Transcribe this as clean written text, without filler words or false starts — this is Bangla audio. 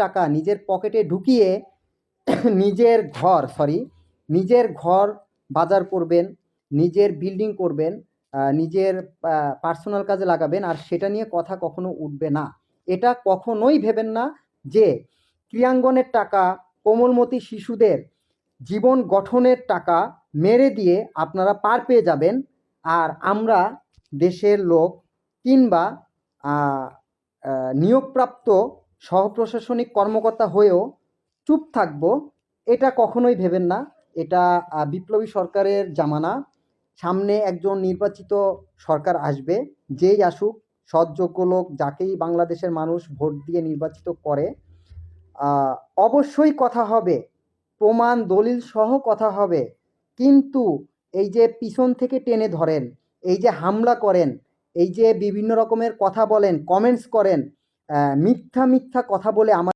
টাকা নিজের পকেটে ঢুকিয়ে নিজের ঘর বাজার করবেন, নিজের বিল্ডিং করবেন, নিজের পার্সোনাল কাজে লাগাবেন, আর সেটা নিয়ে কথা কখনো উঠবে না। এটা কখনোই ভেবেন না যে ক্রিয়াঙ্গনের টাকা, কোমলমতি শিশুদের জীবন গঠনের টাকা মেরে দিয়ে আপনারা পার পেয়ে যাবেন, আর আমরা দেশের লোক কিংবা নিয়োগপ্রাপ্ত সহপ্রশাসনিক কর্মকর্তা হয়েও চুপ থাকবো, এটা কখনোই ভেবেন না। এটা বিপ্লবী সরকারের জামানা। সামনে একজন নির্বাচিত সরকার আসবে, যেই আসুক, সৎযোগ্য লোক, যাকেই বাংলাদেশের মানুষ ভোট দিয়ে নির্বাচিত করে, অবশ্যই কথা হবে, প্রমাণ দলিল সহ কথা হবে। কিন্তু এই যে পিছন থেকে টেনে ধরেন, এই যে হামলা করেন, এই যে বিভিন্ন রকমের কথা বলেন, কমেন্টস করেন, মিথ্যা কথা বলে আমার